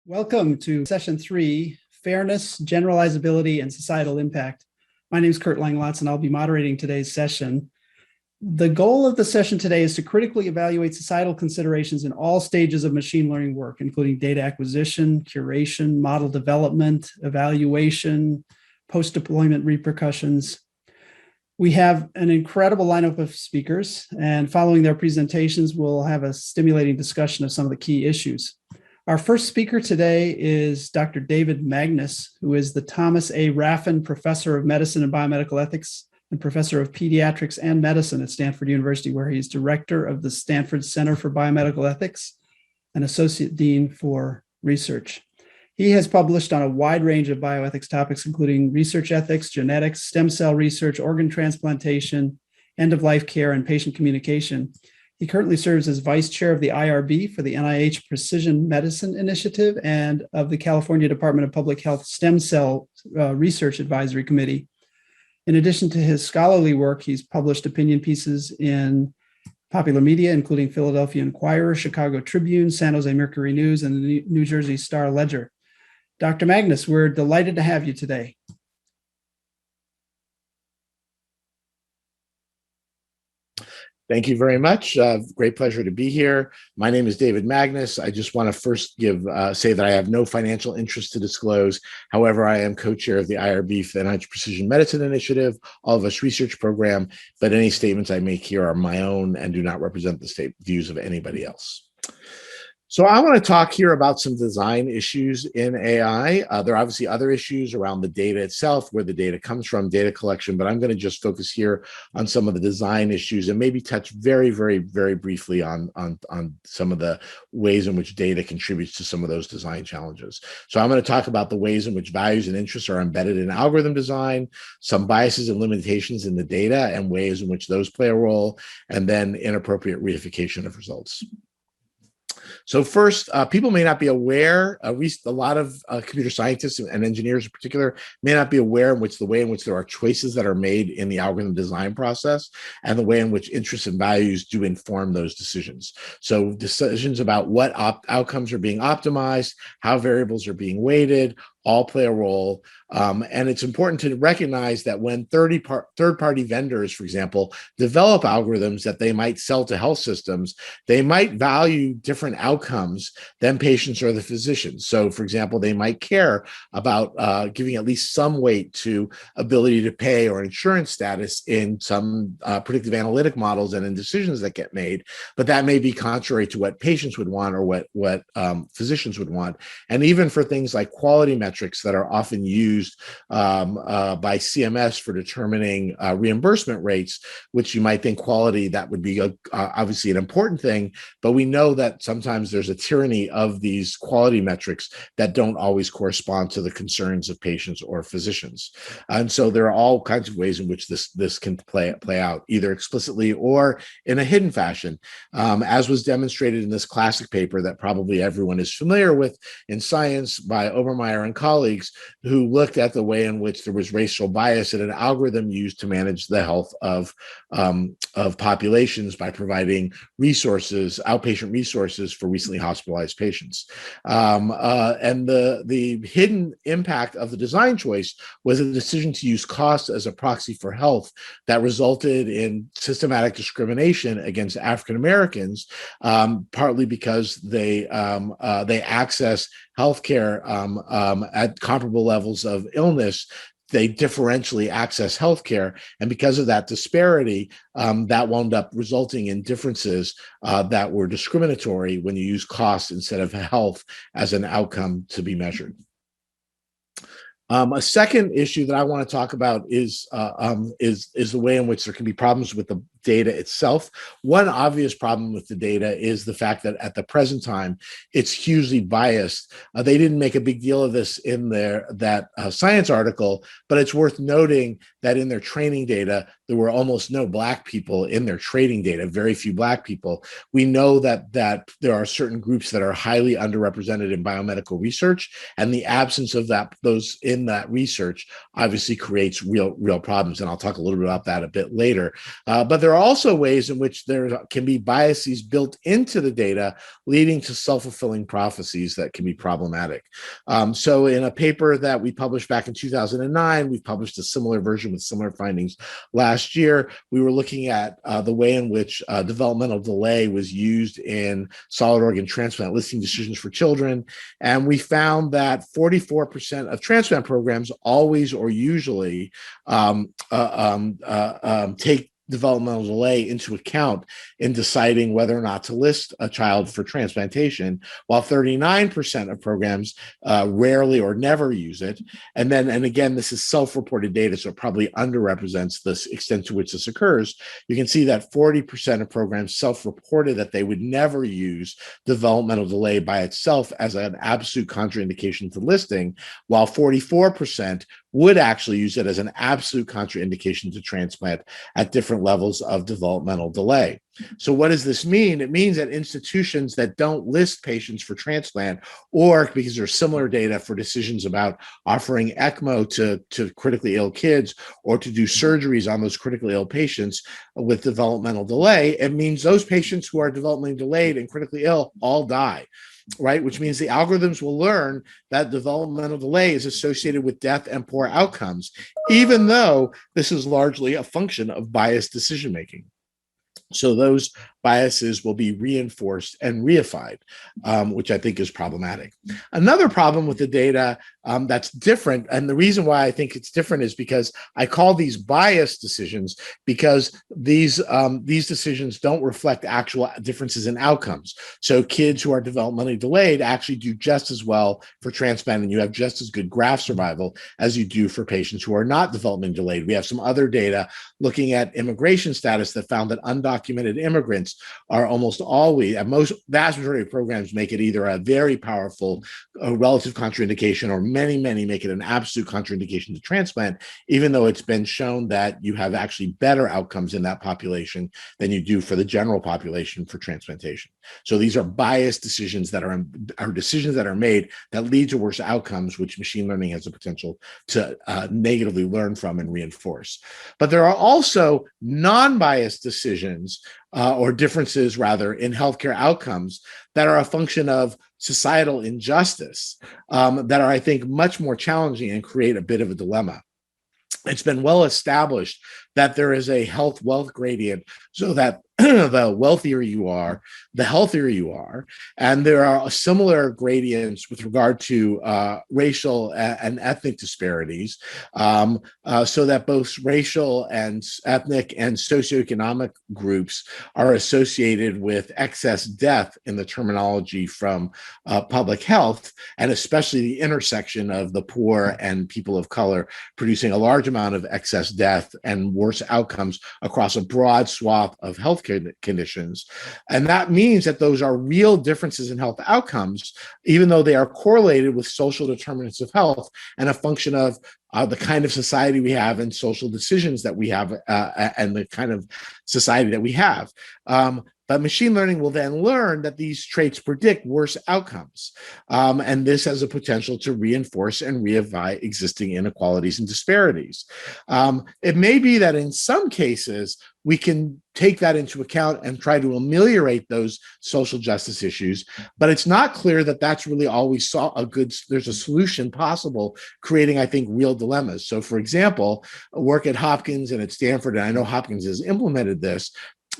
Welcome to Session 3, Fairness, Generalizability, and Societal Impact. My name is Kurt Langlotz, and I'll be moderating today's session. The goal of the session today is to critically evaluate societal considerations in all stages of machine learning work, including data acquisition, curation, model development, evaluation, post-deployment repercussions. We have an incredible lineup of speakers, and following their presentations, we'll have a stimulating discussion of some of the key issues. Our first speaker today is Dr. David Magnus, who is the Thomas A. Raffin Professor of Medicine and Biomedical Ethics and Professor of Pediatrics and Medicine at Stanford University, where he's Director of the Stanford Center for Biomedical Ethics and Associate Dean for Research. He has published on a wide range of bioethics topics, including research ethics, genetics, stem cell research, organ transplantation, end-of-life care, and patient communication. He currently serves as Vice Chair of the IRB for the NIH Precision Medicine Initiative and of the California Department of Public Health Stem Cell Research Advisory Committee. In addition to his scholarly work, he's published opinion pieces in popular media, including Philadelphia Inquirer, Chicago Tribune, San Jose Mercury News, and the New Jersey Star Ledger. Dr. Magnus, we're delighted to have you today. Thank you very much. Great pleasure to be here. My name is David Magnus. I just want to first say that I have no financial interest to disclose. However, I am co-chair of the IRB for the NIH Precision Medicine Initiative, All of Us research program, but any statements I make here are my own and do not represent the views of anybody else. So I want to talk here about some design issues in AI. There are obviously other issues around the data itself, where the data comes from, data collection, but I'm going to just focus here on some of the design issues and maybe touch very, very, very briefly on some of the ways in which data contributes to some of those design challenges. So I'm going to talk about the ways in which values and interests are embedded in algorithm design, some biases and limitations in the data and ways in which those play a role, and then inappropriate reification of results. So first, people may not be aware, a lot of computer scientists and engineers in particular may not be aware in which the way in which there are choices that are made in the algorithm design process and the way in which interests and values do inform those decisions. So decisions about what outcomes are being optimized, how variables are being weighted, all play a role. And it's important to recognize that when third-party vendors, for example, develop algorithms that they might sell to health systems, they might value different outcomes than patients or the physicians. So, for example, they might care about giving at least some weight to ability to pay or insurance status in some predictive analytic models and in decisions that get made, but that may be contrary to what patients would want or what physicians would want. And even for things like quality metrics that are often used by CMS for determining reimbursement rates, which you might think quality, that would be obviously an important thing, but we know that sometimes there's a tyranny of these quality metrics that don't always correspond to the concerns of patients or physicians. And so there are all kinds of ways in which this can play out, either explicitly or in a hidden fashion, as was demonstrated in this classic paper that probably everyone is familiar with in Science by Obermeyer and colleagues, who looked at the way in which there was racial bias in an algorithm used to manage the health of populations by providing resources, outpatient resources for recently hospitalized patients. And the hidden impact of the design choice was a decision to use cost as a proxy for health that resulted in systematic discrimination against African Americans, partly because they access healthcare at comparable levels of illness. They differentially access healthcare, and because of that disparity, that wound up resulting in differences that were discriminatory when you use cost instead of health as an outcome to be measured. A second issue that I want to talk about is the way in which there can be problems with the data itself. One obvious problem with the data is the fact that at the present time, it's hugely biased. They didn't make a big deal of this in that Science article, but it's worth noting that in their training data, there were almost no Black people in their training data, very few Black people. We know that there are certain groups that are highly underrepresented in biomedical research, and the absence of those in that research obviously creates real problems, and I'll talk a little bit about that a bit later. But there are also ways in which there can be biases built into the data, leading to self-fulfilling prophecies that can be problematic. So in a paper that we published back in 2009, we published a similar version with similar findings last year. We were looking at the way in which developmental delay was used in solid organ transplant listing decisions for children. And we found that 44% of transplant programs always or usually take developmental delay into account in deciding whether or not to list a child for transplantation, while 39% of programs rarely or never use it. And again, this is self-reported data, so it probably underrepresents the extent to which this occurs. You can see that 40% of programs self-reported that they would never use developmental delay by itself as an absolute contraindication to listing, while 44% would actually use it as an absolute contraindication to transplant at different levels of developmental delay. So what does this mean? It means that institutions that don't list patients for transplant, or because there's similar data for decisions about offering ECMO to critically ill kids or to do surgeries on those critically ill patients with developmental delay, it means those patients who are developmentally delayed and critically ill all die. Right, which means the algorithms will learn that developmental delay is associated with death and poor outcomes, even though this is largely a function of biased decision making. So those biases will be reinforced and reified, which I think is problematic. Another problem with the data that's different, and the reason why I think it's different is because I call these biased decisions because these decisions don't reflect actual differences in outcomes. So kids who are developmentally delayed actually do just as well for transplant, and you have just as good graft survival as you do for patients who are not developmentally delayed. We have some other data looking at immigration status that found that undocumented immigrants are almost always, at vast majority of programs, make it either a very powerful relative contraindication, or many make it an absolute contraindication to transplant, even though it's been shown that you have actually better outcomes in that population than you do for the general population for transplantation. So these are biased decisions that are decisions that are made that lead to worse outcomes, which machine learning has the potential to negatively learn from and reinforce. But there are also non-biased decisions or differences, rather, in healthcare outcomes that are a function of societal injustice that are, I think, much more challenging and create a bit of a dilemma. It's been well established that there is a health wealth gradient, so that the wealthier you are, the healthier you are. And there are similar gradients with regard to racial and ethnic disparities, so that both racial and ethnic and socioeconomic groups are associated with excess death in the terminology from public health, and especially the intersection of the poor and people of color producing a large amount of excess death and worse outcomes across a broad swath of healthcare conditions. And that means that those are real differences in health outcomes, even though they are correlated with social determinants of health and a function of the kind of society we have and social decisions that we have and the kind of society that we have. But machine learning will then learn that these traits predict worse outcomes. And this has a potential to reinforce and reify existing inequalities and disparities. It may be that in some cases, we can take that into account and try to ameliorate those social justice issues, but it's not clear that that's really always there's a solution possible, creating, I think, real dilemmas. So for example, work at Hopkins and at Stanford, and I know Hopkins has implemented this,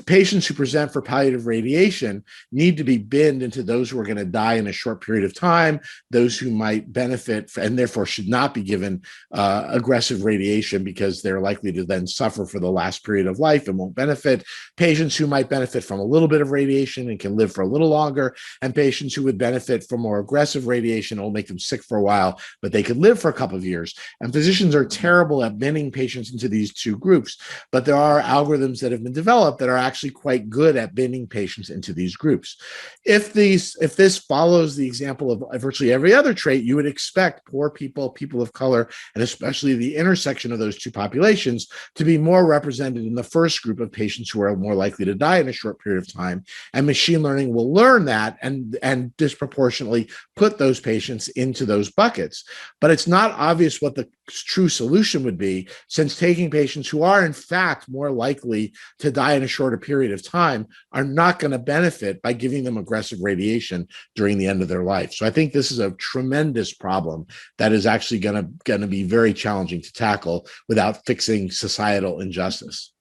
patients who present for palliative radiation need to be binned into those who are going to die in a short period of time, those who might benefit and therefore should not be given aggressive radiation because they're likely to then suffer for the last period of life and won't benefit, patients who might benefit from a little bit of radiation and can live for a little longer, and patients who would benefit from more aggressive radiation. It will make them sick for a while, but they could live for a couple of years. And physicians are terrible at binning patients into these two groups, but there are algorithms that have been developed that are actually quite good at binning patients into these groups. If this follows the example of virtually every other trait, you would expect poor people, people of color, and especially the intersection of those two populations to be more represented in the first group of patients who are more likely to die in a short period of time. And machine learning will learn that and disproportionately put those patients into those buckets. But it's not obvious what the true solution would be, since taking patients who are in fact more likely to die in a shorter period of time are not going to benefit by giving them aggressive radiation during the end of their life. So I think this is a tremendous problem that is actually going to be very challenging to tackle without fixing societal injustice.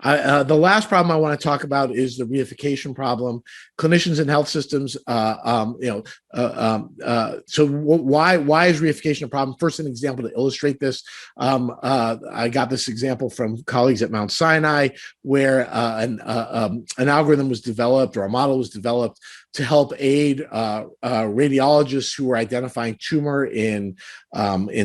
The last problem I want to talk about is the reification problem. Clinicians in health systems, so why is reification a problem? First, an example to illustrate this. I got this example from colleagues at Mount Sinai, where an algorithm was developed, or a model was developed to help aid radiologists who were identifying tumor in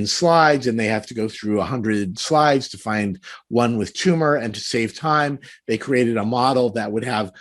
slides, and they have to go through 100 slides to find one with tumor. And to save time, they created a model that would have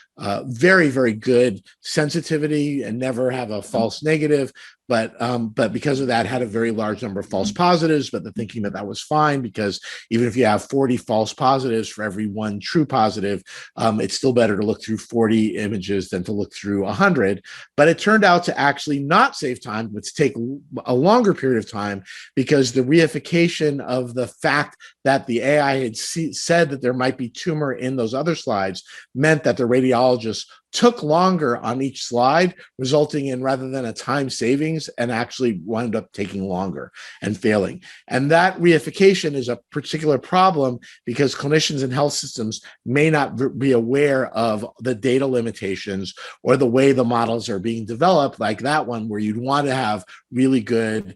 very, very good sensitivity and never have a false negative. But because of that, had a very large number of false positives. But the thinking that was fine, because even if you have 40 false positives for every one true positive, it's still better to look through 40 images than to look through 100. But it turned out to actually not save time, but to take a longer period of time, because the reification of the fact that the AI had said that there might be tumor in those other slides meant that the radiologist took longer on each slide, resulting in, rather than a time savings, and actually wound up taking longer and failing. And that reification is a particular problem because clinicians in health systems may not be aware of the data limitations or the way the models are being developed, like that one, where you'd want to have really good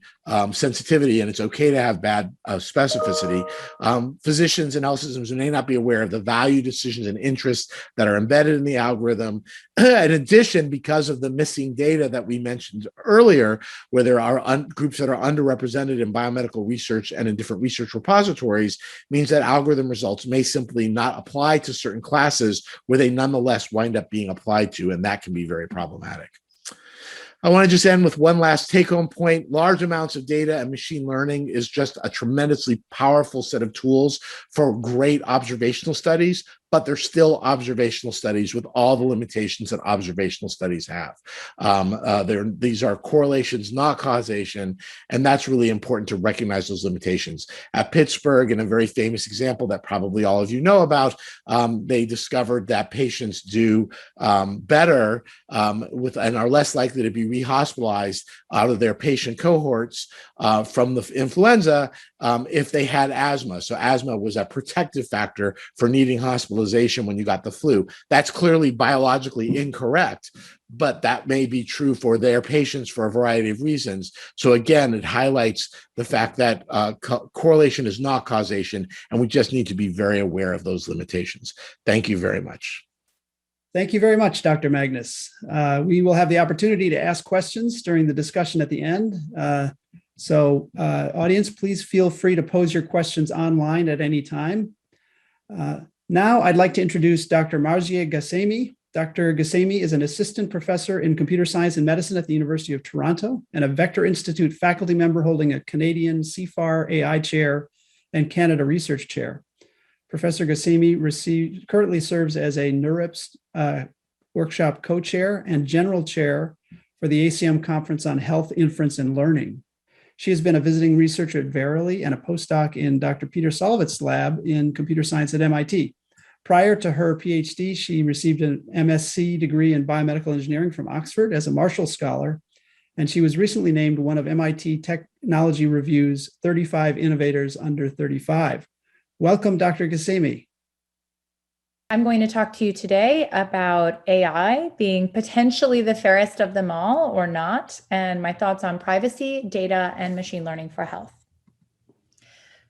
sensitivity, and it's okay to have bad specificity. Physicians in health systems may not be aware of the value decisions and interests that are embedded in the algorithm. In addition, because of the missing data that we mentioned earlier, where there are groups that are underrepresented in biomedical research and in different research repositories, means that algorithm results may simply not apply to certain classes where they nonetheless wind up being applied to, and that can be very problematic. I want to just end with one last take-home point. Large amounts of data and machine learning is just a tremendously powerful set of tools for great observational studies, but they're still observational studies with all the limitations that observational studies have. These are correlations, not causation, and that's really important to recognize those limitations. At Pittsburgh, in a very famous example that probably all of you know about, they discovered that patients do better and are less likely to be rehospitalized out of their patient cohorts from the influenza if they had asthma. So asthma was a protective factor for needing hospitalization when you got the flu. That's clearly biologically incorrect, but that may be true for their patients for a variety of reasons. So again, it highlights the fact that correlation is not causation, and we just need to be very aware of those limitations. Thank you very much. Thank you very much, Dr. Magnus. We will have the opportunity to ask questions during the discussion at the end. Audience, please feel free to pose your questions online at any time. Now, I'd like to introduce Dr. Marzyeh Ghassemi. Dr. Ghassemi is an assistant professor in computer science and medicine at the University of Toronto and a Vector Institute faculty member holding a Canadian CIFAR AI chair and Canada Research Chair. Professor Ghassemi currently serves as a NeurIPS workshop co-chair and general chair for the ACM Conference on Health, Inference, and Learning. She has been a visiting researcher at Verily and a postdoc in Dr. Peter Soloveit's lab in computer science at MIT. Prior to her PhD, she received an MSc degree in biomedical engineering from Oxford as a Marshall Scholar, and she was recently named one of MIT Technology Review's 35 Innovators Under 35. Welcome, Dr. Ghassemi. I'm going to talk to you today about AI being potentially the fairest of them all or not, and my thoughts on privacy, data, and machine learning for health.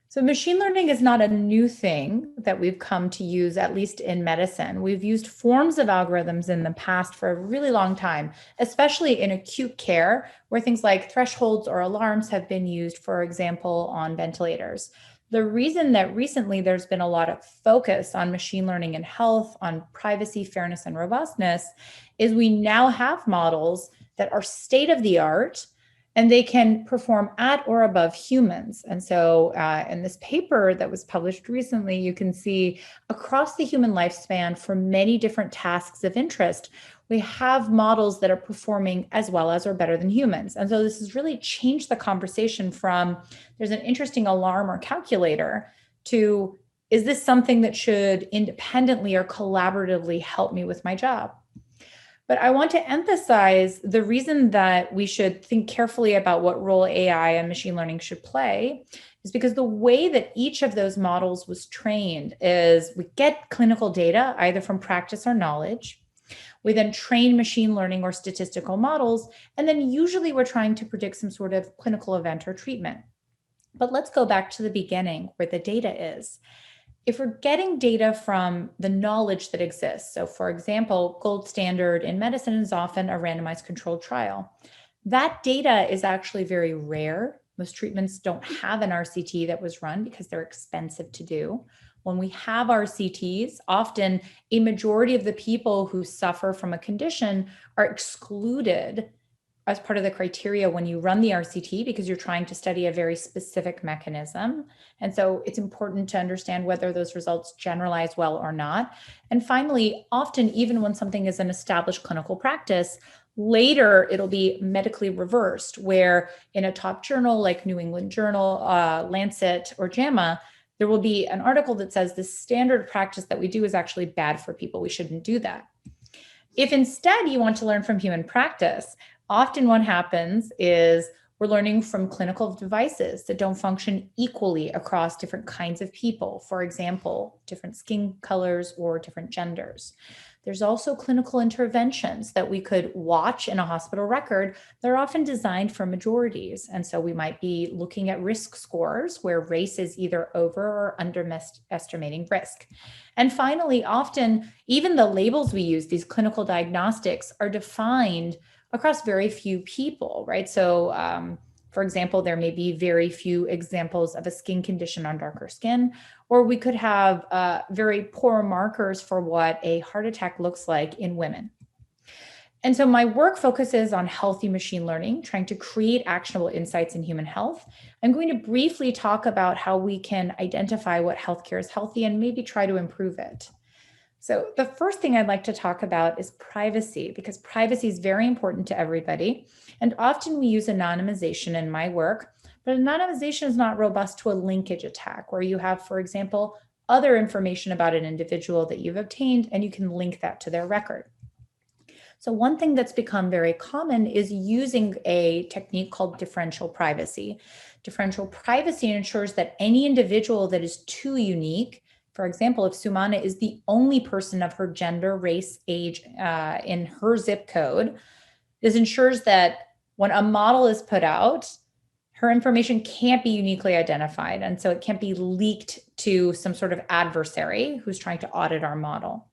So machine learning is not a new thing that we've come to use, at least in medicine. We've used forms of algorithms in the past for a really long time, especially in acute care, where things like thresholds or alarms have been used, for example, on ventilators. The reason that recently there's been a lot of focus on machine learning in health, on privacy, fairness, and robustness, is we now have models that are state of the art and they can perform at or above humans. And so in this paper that was published recently, you can see across the human lifespan for many different tasks of interest, we have models that are performing as well as or better than humans. And so this has really changed the conversation from there's an interesting alarm or calculator to is this something that should independently or collaboratively help me with my job? But I want to emphasize the reason that we should think carefully about what role AI and machine learning should play is because the way that each of those models was trained is we get clinical data either from practice or knowledge. We then train machine learning or statistical models, and then usually we're trying to predict some sort of clinical event or treatment. But let's go back to the beginning where the data is. If we're getting data from the knowledge that exists, so for example, gold standard in medicine is often a randomized controlled trial. That data is actually very rare. Most treatments don't have an RCT that was run because they're expensive to do. When we have RCTs, often a majority of the people who suffer from a condition are excluded as part of the criteria when you run the RCT because you're trying to study a very specific mechanism. And so it's important to understand whether those results generalize well or not. And finally, often, even when something is an established clinical practice, later it'll be medically reversed, where in a top journal like New England Journal, Lancet, or JAMA, there will be an article that says the standard practice that we do is actually bad for people. We shouldn't do that. If instead you want to learn from human practice, often what happens is we're learning from clinical devices that don't function equally across different kinds of people. For example, different skin colors or different genders. There's also clinical interventions that we could watch in a hospital record. They're often designed for majorities. And so we might be looking at risk scores where race is either over or underestimating risk. And finally, often even the labels we use, these clinical diagnostics, are defined across very few people, right? So, for example, there may be very few examples of a skin condition on darker skin, or we could have very poor markers for what a heart attack looks like in women. And so my work focuses on healthy machine learning, trying to create actionable insights in human health. I'm going to briefly talk about how we can identify what healthcare is healthy and maybe try to improve it. So the first thing I'd like to talk about is privacy, because privacy is very important to everybody. And often we use anonymization in my work, but anonymization is not robust to a linkage attack where you have, for example, other information about an individual that you've obtained and you can link that to their record. So one thing that's become very common is using a technique called differential privacy. Differential privacy ensures that any individual that is too unique, for example, if Sumana is the only person of her gender, race, age in her zip code, this ensures that when a model is put out, her information can't be uniquely identified. And so it can't be leaked to some sort of adversary who's trying to audit our model.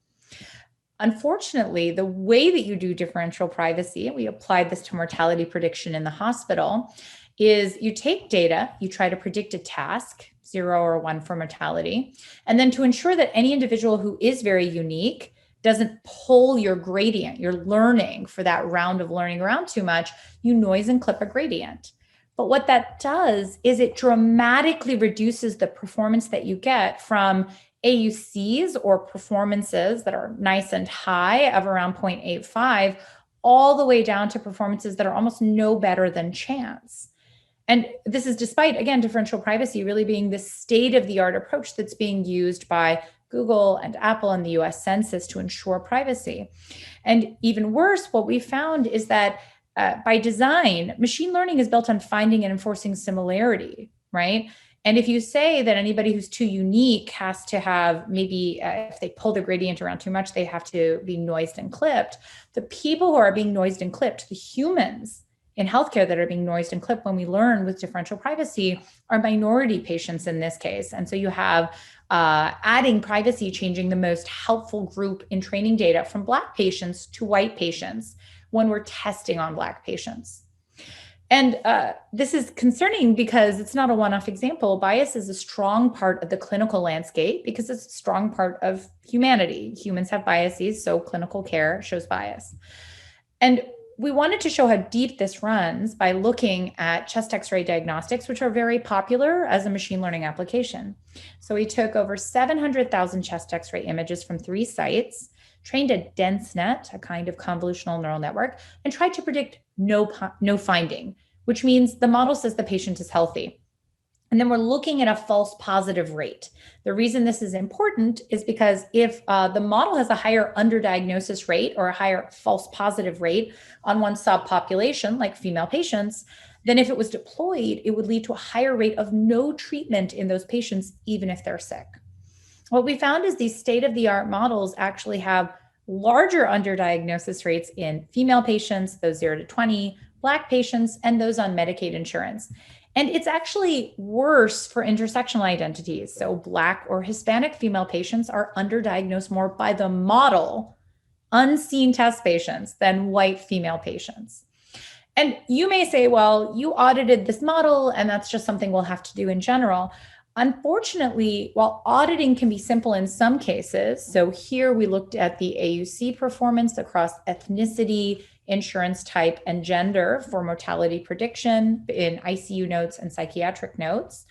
Unfortunately, the way that you do differential privacy, we applied this to mortality prediction in the hospital, is you take data, you try to predict a task, 0 or 1 for mortality, and then to ensure that any individual who is very unique doesn't pull your gradient, your learning for that round of learning around too much, you noise and clip a gradient. But what that does is it dramatically reduces the performance that you get from AUCs or performances that are nice and high of around 0.85 all the way down to performances that are almost no better than chance. And this is despite, again, differential privacy really being the state-of-the-art approach that's being used by Google and Apple and the US Census to ensure privacy. And even worse, what we found is that by design, machine learning is built on finding and enforcing similarity, right? And if you say that anybody who's too unique has to have maybe, if they pull the gradient around too much, they have to be noised and clipped, the people who are being noised and clipped, the humans in healthcare that are being noised and clipped when we learn with differential privacy are minority patients in this case. And so you have adding privacy changing the most helpful group in training data from Black patients to white patients when we're testing on Black patients. And this is concerning because it's not a one-off example. Bias is a strong part of the clinical landscape because it's a strong part of humanity. Humans have biases, so clinical care shows bias. And we wanted to show how deep this runs by looking at chest X-ray diagnostics, which are very popular as a machine learning application. So we took over 700,000 chest X-ray images from 3 sites, trained a dense net, a kind of convolutional neural network, and tried to predict no finding, which means the model says the patient is healthy. And then we're looking at a false positive rate. The reason this is important is because if the model has a higher underdiagnosis rate or a higher false positive rate on one subpopulation, like female patients, then if it was deployed, it would lead to a higher rate of no treatment in those patients, even if they're sick. What we found is these state-of-the-art models actually have larger underdiagnosis rates in female patients, those 0 to 20, Black patients, and those on Medicaid insurance. And it's actually worse for intersectional identities. So Black or Hispanic female patients are underdiagnosed more by the model, unseen test patients, than white female patients. And you may say, well, you audited this model, and that's just something we'll have to do in general. Unfortunately, while auditing can be simple in some cases, so here we looked at the AUC performance across ethnicity, insurance type, and gender for mortality prediction in ICU notes and psychiatric notes,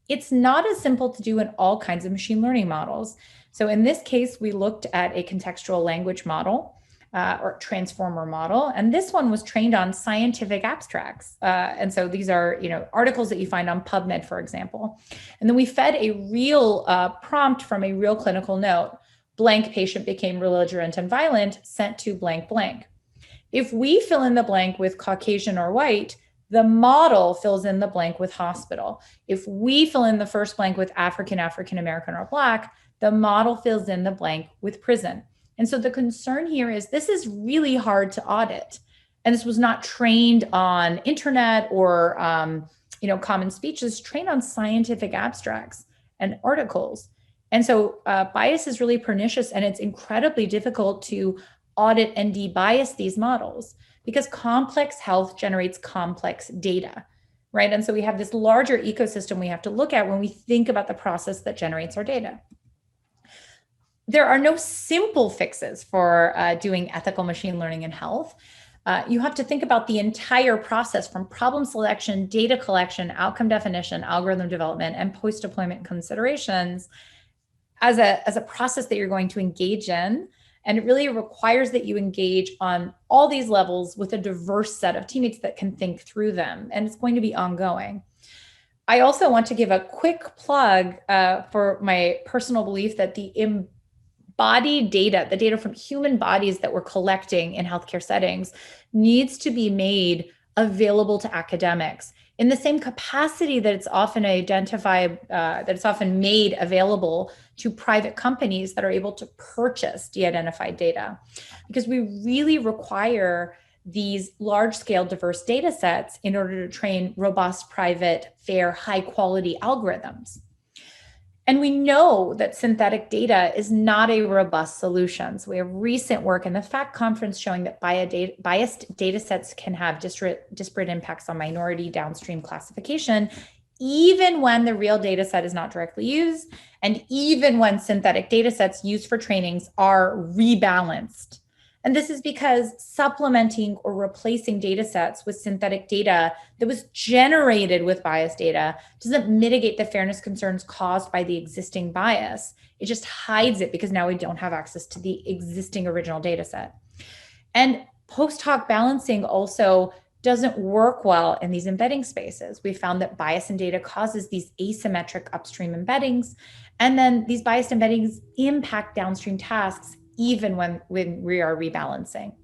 it's not as simple to do in all kinds of machine learning models. So in this case, we looked at a contextual language model or transformer model, and this one was trained on scientific abstracts. And so these are, articles that you find on PubMed, for example. And then we fed a real prompt from a real clinical note. Blank patient became belligerent and violent, sent to blank blank. If we fill in the blank with Caucasian or white, the model fills in the blank with hospital. If we fill in the first blank with African, African American, or Black, the model fills in the blank with prison. And so the concern here is this is really hard to audit. And this was not trained on internet or common speech. It's trained on scientific abstracts and articles. And so bias is really pernicious, and it's incredibly difficult to audit and debias these models because complex health generates complex data, right? And so we have this larger ecosystem we have to look at when we think about the process that generates our data. There are no simple fixes for doing ethical machine learning in health. You have to think about the entire process from problem selection, data collection, outcome definition, algorithm development, and post-deployment considerations as a process that you're going to engage in. And it really requires that you engage on all these levels with a diverse set of teammates that can think through them. And it's going to be ongoing. I also want to give a quick plug for my personal belief that the embodied data, the data from human bodies that we're collecting in healthcare settings, needs to be made available to academics in the same capacity that it's often that it's often made available to private companies that are able to purchase de-identified data. Because we really require these large-scale diverse data sets in order to train robust, private, fair, high-quality algorithms. And we know that synthetic data is not a robust solution. So we have recent work in the FACT conference showing that biased data sets can have disparate impacts on minority downstream classification, even when the real data set is not directly used, and even when synthetic data sets used for trainings are rebalanced. And this is because supplementing or replacing data sets with synthetic data that was generated with biased data doesn't mitigate the fairness concerns caused by the existing bias. It just hides it because now we don't have access to the existing original data set. And post hoc balancing also doesn't work well in these embedding spaces. We found that bias in data causes these asymmetric upstream embeddings, and then these biased embeddings impact downstream tasks even when we are rebalancing.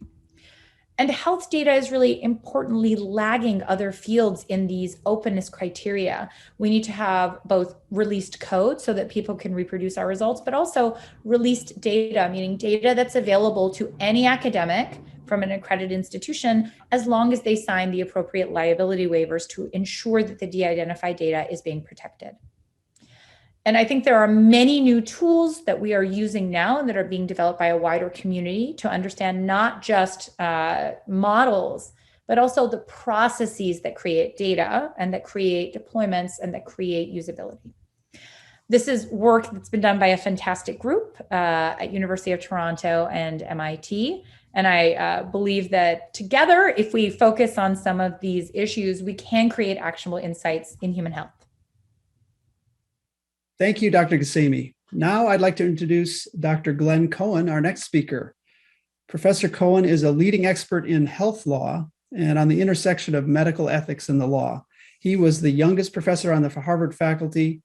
And health data is really importantly lagging other fields in these openness criteria. We need to have both released code so that people can reproduce our results, but also released data, meaning data that's available to any academic from an accredited institution, as long as they sign the appropriate liability waivers to ensure that the de-identified data is being protected. And I think there are many new tools that we are using now and that are being developed by a wider community to understand not just models, but also the processes that create data and that create deployments and that create usability. This is work that's been done by a fantastic group at University of Toronto and MIT. And I believe that together, if we focus on some of these issues, we can create actionable insights in human health. Thank you, Dr. Ghassemi. Now I'd like to introduce Dr. Glenn Cohen, our next speaker. Professor Cohen is a leading expert in health law and on the intersection of medical ethics and the law. He was the youngest professor on the Harvard faculty,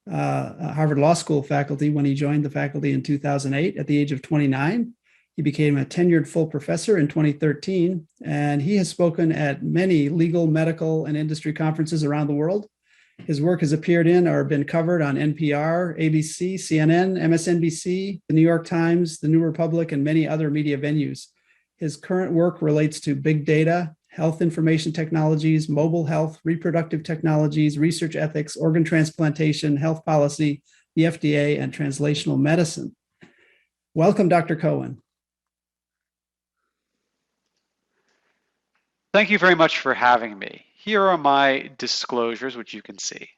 Harvard Law School faculty when he joined the faculty in 2008 at the age of 29. He became a tenured full professor in 2013, and he has spoken at many legal, medical, and industry conferences around the world. His work has appeared in or been covered on NPR, ABC, CNN, MSNBC, the New York Times, the New Republic, and many other media venues. His current work relates to big data, health information technologies, mobile health, reproductive technologies, research ethics, organ transplantation, health policy, the FDA, and translational medicine. Welcome, Dr. Cohen. Thank you very much for having me. Here are my disclosures, which you can see.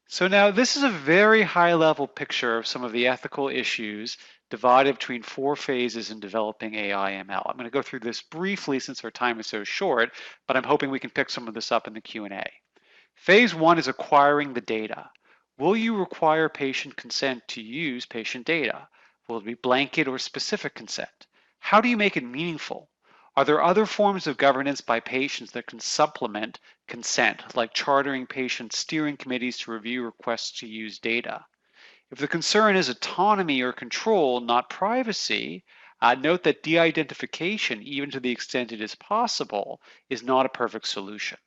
So now this is a very high-level picture of some of the ethical issues divided between 4 phases in developing AI/ML. I'm going to go through this briefly since our time is so short, but I'm hoping we can pick some of this up in the Q&A. Phase 1 is acquiring the data. Will you require patient consent to use patient data? Will it be blanket or specific consent? How do you make it meaningful? Are there other forms of governance by patients that can supplement consent, like chartering patient steering committees to review requests to use data? If the concern is autonomy or control, not privacy, note that de-identification, even to the extent it is possible, is not a perfect solution.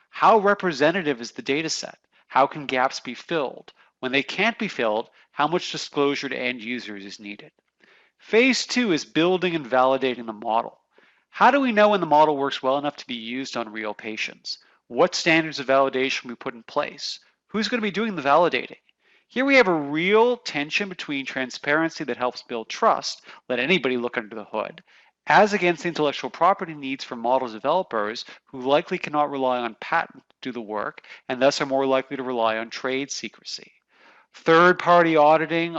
How representative is the data set? How can gaps be filled? When they can't be filled, how much disclosure to end users is needed? Phase 2 is building and validating the model. How do we know when the model works well enough to be used on real patients? What standards of validation we put in place? Who's going to be doing the validating? Here we have a real tension between transparency that helps build trust, let anybody look under the hood, as against the intellectual property needs for model developers who likely cannot rely on patent to do the work and thus are more likely to rely on trade secrecy. Third-party auditing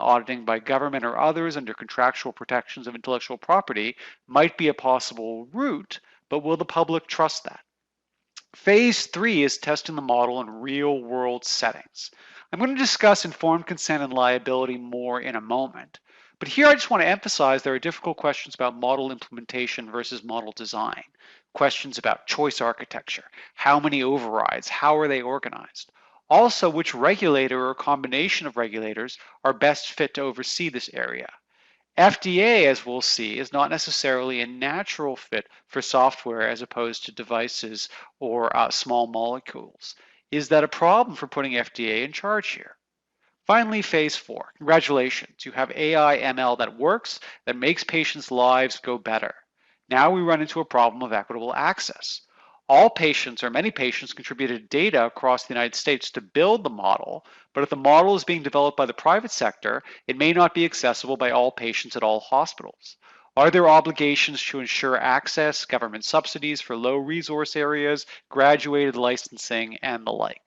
by government or others under contractual protections of intellectual property might be a possible route, but will the public trust that? Phase 3 is testing the model in real-world settings. I'm going to discuss informed consent and liability more in a moment, but here I just want to emphasize there are difficult questions about model implementation versus model design, questions about choice architecture, how many overrides, how are they organized? Also, which regulator or combination of regulators are best fit to oversee this area? FDA, as we'll see, is not necessarily a natural fit for software as opposed to devices or small molecules. Is that a problem for putting FDA in charge here? Finally, phase 4. Congratulations, you have AI/ML that works, that makes patients' lives go better. Now we run into a problem of equitable access. All patients or many patients contributed data across the United States to build the model, but if the model is being developed by the private sector, it may not be accessible by all patients at all hospitals. Are there obligations to ensure access, government subsidies for low resource areas, graduated licensing, and the like?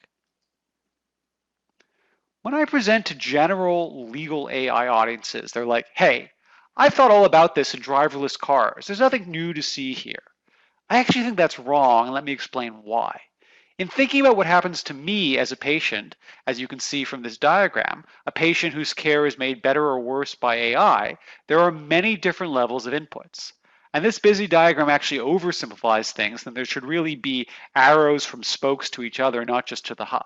When I present to general legal AI audiences, they're like, hey, I thought all about this in driverless cars. There's nothing new to see here. I actually think that's wrong, and let me explain why. In thinking about what happens to me as a patient, as you can see from this diagram, a patient whose care is made better or worse by AI, there are many different levels of inputs. And this busy diagram actually oversimplifies things, and there should really be arrows from spokes to each other, not just to the hub.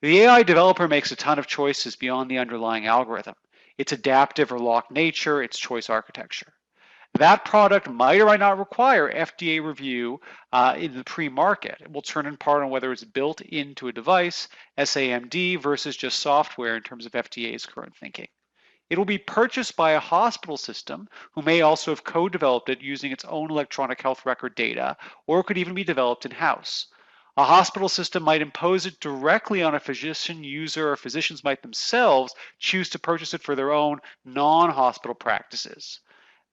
The AI developer makes a ton of choices beyond the underlying algorithm. Its adaptive or locked nature, its choice architecture. That product might or might not require FDA review in the pre-market. It will turn in part on whether it's built into a device, SAMD, versus just software in terms of FDA's current thinking. It will be purchased by a hospital system who may also have co-developed it using its own electronic health record data, or it could even be developed in-house. A hospital system might impose it directly on a physician user, or physicians might themselves choose to purchase it for their own non-hospital practices.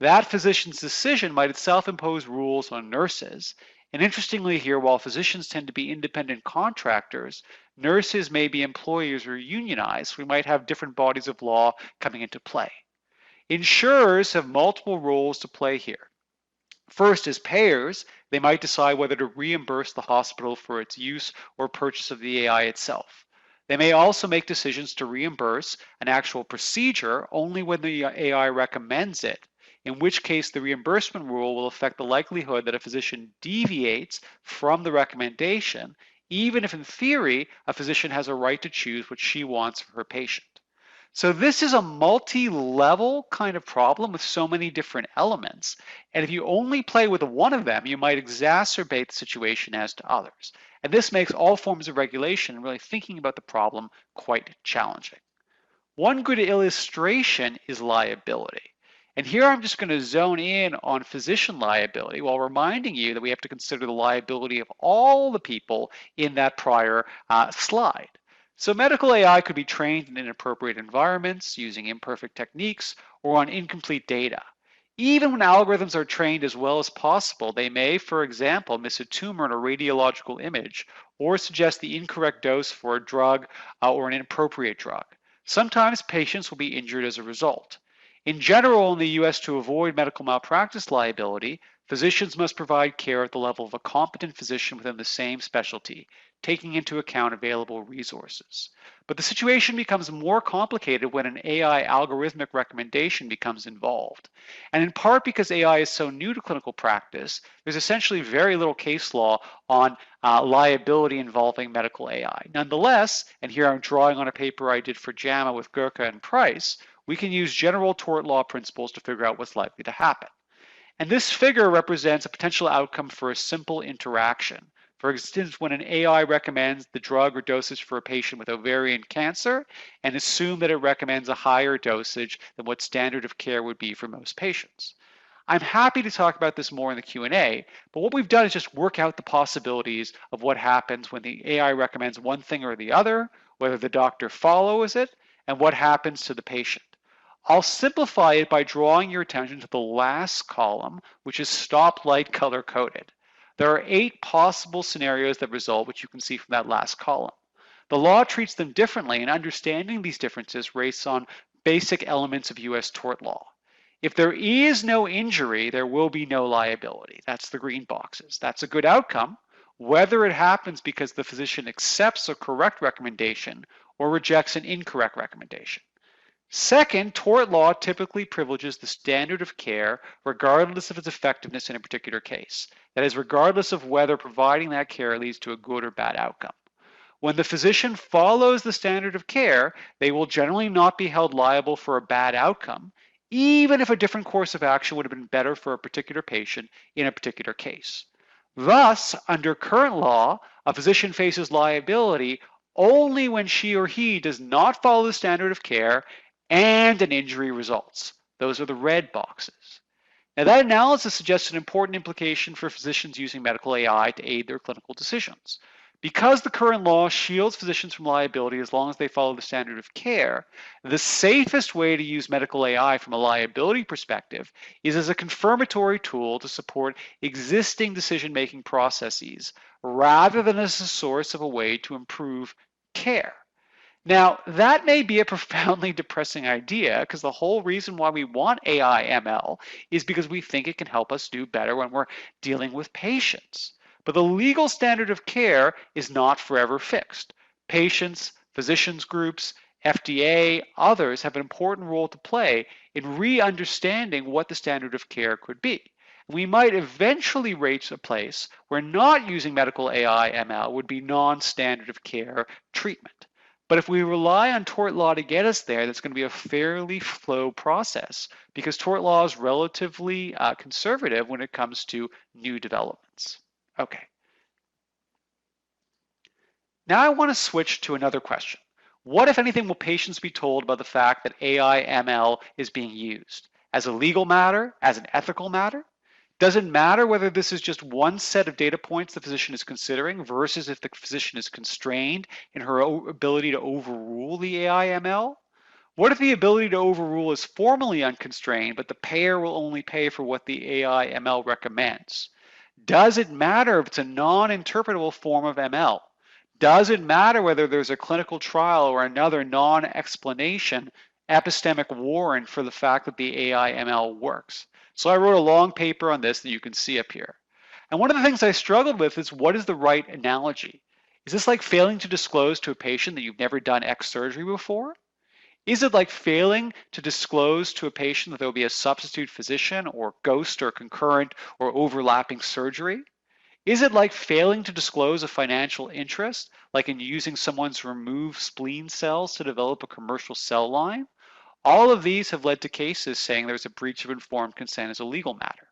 That physician's decision might itself impose rules on nurses. And interestingly here, while physicians tend to be independent contractors, nurses may be employers or unionized. We might have different bodies of law coming into play. Insurers have multiple roles to play here. First, as payers, they might decide whether to reimburse the hospital for its use or purchase of the AI itself. They may also make decisions to reimburse an actual procedure only when the AI recommends it, in which case the reimbursement rule will affect the likelihood that a physician deviates from the recommendation, even if in theory a physician has a right to choose what she wants for her patient. So this is a multi-level kind of problem with so many different elements. And if you only play with one of them, you might exacerbate the situation as to others. And this makes all forms of regulation and really thinking about the problem quite challenging. One good illustration is liability. And here I'm just going to zone in on physician liability while reminding you that we have to consider the liability of all the people in that prior slide. So medical AI could be trained in inappropriate environments using imperfect techniques or on incomplete data. Even when algorithms are trained as well as possible, they may, for example, miss a tumor in a radiological image or suggest the incorrect dose for a drug or an inappropriate drug. Sometimes patients will be injured as a result. In general, in the US, to avoid medical malpractice liability, physicians must provide care at the level of a competent physician within the same specialty, taking into account available resources. But the situation becomes more complicated when an AI algorithmic recommendation becomes involved. And in part because AI is so new to clinical practice, there's essentially very little case law on liability involving medical AI. Nonetheless, and here I'm drawing on a paper I did for JAMA with Gurka and Price, we can use general tort law principles to figure out what's likely to happen. And this figure represents a potential outcome for a simple interaction. For instance, when an AI recommends the drug or dosage for a patient with ovarian cancer and assume that it recommends a higher dosage than what standard of care would be for most patients. I'm happy to talk about this more in the Q&A, but what we've done is just work out the possibilities of what happens when the AI recommends one thing or the other, whether the doctor follows it, and what happens to the patient. I'll simplify it by drawing your attention to the last column, which is stoplight color coded. There are 8 possible scenarios that result, which you can see from that last column. The law treats them differently, and understanding these differences rests on basic elements of US tort law. If there is no injury, there will be no liability. That's the green boxes. That's a good outcome, whether it happens because the physician accepts a correct recommendation or rejects an incorrect recommendation. Second, tort law typically privileges the standard of care regardless of its effectiveness in a particular case. That is, regardless of whether providing that care leads to a good or bad outcome. When the physician follows the standard of care, they will generally not be held liable for a bad outcome, even if a different course of action would have been better for a particular patient in a particular case. Thus, under current law, a physician faces liability only when she or he does not follow the standard of care and an injury results. Those are the red boxes. Now, that analysis suggests an important implication for physicians using medical AI to aid their clinical decisions. Because the current law shields physicians from liability as long as they follow the standard of care, the safest way to use medical AI from a liability perspective is as a confirmatory tool to support existing decision-making processes, rather than as a source of a way to improve care. Now, that may be a profoundly depressing idea because the whole reason why we want AI ML is because we think it can help us do better when we're dealing with patients. But the legal standard of care is not forever fixed. Patients, physicians groups, FDA, others have an important role to play in re-understanding what the standard of care could be. We might eventually reach a place where not using medical AI ML would be non-standard of care treatment. But if we rely on tort law to get us there, that's going to be a fairly slow process because tort law is relatively conservative when it comes to new developments. Okay. Now I want to switch to another question. What, if anything, will patients be told about the fact that AI ML is being used? As a legal matter? As an ethical matter? Does it matter whether this is just one set of data points the physician is considering versus if the physician is constrained in her ability to overrule the AI ML? What if the ability to overrule is formally unconstrained, but the payer will only pay for what the AI/ML recommends? Does it matter if it's a non-interpretable form of ML? Does it matter whether there's a clinical trial or another non-explanation epistemic warrant for the fact that the AI/ML works? So I wrote a long paper on this that you can see up here. And one of the things I struggled with is, what is the right analogy? Is this like failing to disclose to a patient that you've never done X surgery before? Is it like failing to disclose to a patient that there will be a substitute physician or ghost or concurrent or overlapping surgery? Is it like failing to disclose a financial interest, like in using someone's removed spleen cells to develop a commercial cell line? All of these have led to cases saying there's a breach of informed consent as a legal matter.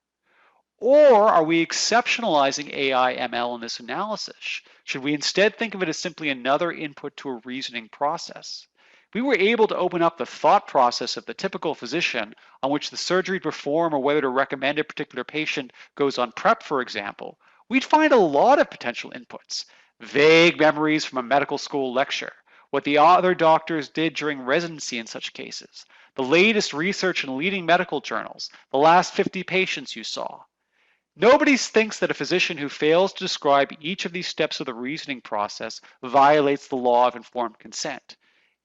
Or are we exceptionalizing AI/ML in this analysis? Should we instead think of it as simply another input to a reasoning process? We were able to open up the thought process of the typical physician on which the surgery to perform or whether to recommend a particular patient goes on prep, for example, we'd find a lot of potential inputs. Vague memories from a medical school lecture, what the other doctors did during residency in such cases, the latest research in leading medical journals, the last 50 patients you saw. Nobody thinks that a physician who fails to describe each of these steps of the reasoning process violates the law of informed consent.